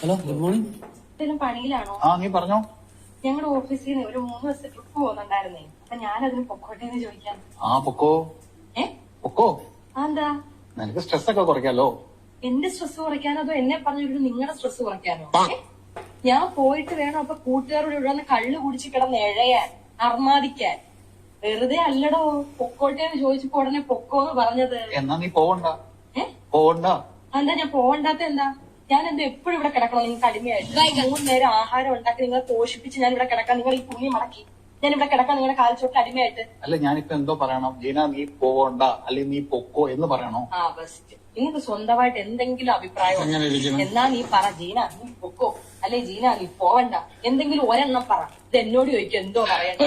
Hello, good morning. എന്തെങ്കിലും പണിയിലാണോ? ആ, നീ പറഞ്ഞോ. ഞങ്ങളുടെ ഓഫീസിൽ നിന്ന് ഒരു 3 ദിവസത്തെ ട്രിപ്പ് പോകുന്നുണ്ടായിരുന്നേ. അപ്പൊ ഞാനതിന് പൊക്കോട്ടെ എന്ന് ചോദിക്കാൻ. പൊക്കോ. പൊക്കോ. എന്താ? നിനക്ക് സ്ട്രെസ് ഒക്കെ കുറയ്ക്കാലോ. എന്റെ സ്ട്രെസ് കുറയ്ക്കാനോ അതോ എന്നെ പറഞ്ഞിട്ട് നിങ്ങളുടെ സ്ട്രെസ് കുറയ്ക്കാനോ? ഞാൻ പോയിട്ട് വേണം അപ്പൊ കൂട്ടുകാരോട് ഇവിടെ നിന്ന് കള്ളു കുടിച്ച് കിടന്ന് എഴയാൻ, അർമാദിക്കാൻ. വെറുതെ അല്ലടോ പൊക്കോട്ടെ എന്ന് ചോദിച്ചപ്പോ ഉടനെ പൊക്കോന്ന് പറഞ്ഞത്. എന്നാ നീ പോവണ്ട. പോവണ്ട. എന്താ ഞാൻ പോവണ്ടാത്ത? എന്താ ഞാൻ എന്താ എപ്പോഴും ഇവിടെ കിടക്കണം? നിങ്ങൾക്ക് അടിമയായിട്ട് 3 നേരം ആഹാരം ഉണ്ടാക്കി നിങ്ങളെ പോഷിപ്പിച്ച് ഞാൻ ഇവിടെ കിടക്കാൻ, നിങ്ങൾ ഈ പുണ്യ മടക്കി ഞാൻ ഇവിടെ കിടക്കാൻ നിങ്ങളുടെ കാൽച്ചോട്ട് അടിമയായിട്ട്. അല്ല, ഞാനിപ്പോ എന്തോ പറയണം? ജീന നീ പോവണ്ട അല്ലെങ്കിൽ നീ പൊക്കോ എന്ന് പറയണോ? ബെസ്റ്റ്. നിങ്ങൾക്ക് സ്വന്തമായിട്ട് എന്തെങ്കിലും അഭിപ്രായം എന്നാ നീ പറ. ജീന നീ പൊക്കോ, അല്ലെ ജീന നീ പോവണ്ട, എന്തെങ്കിലും ഒരെണ്ണം പറ. ഇത് എന്നോട് ചോദിക്കും എന്തോ പറയണ്ട.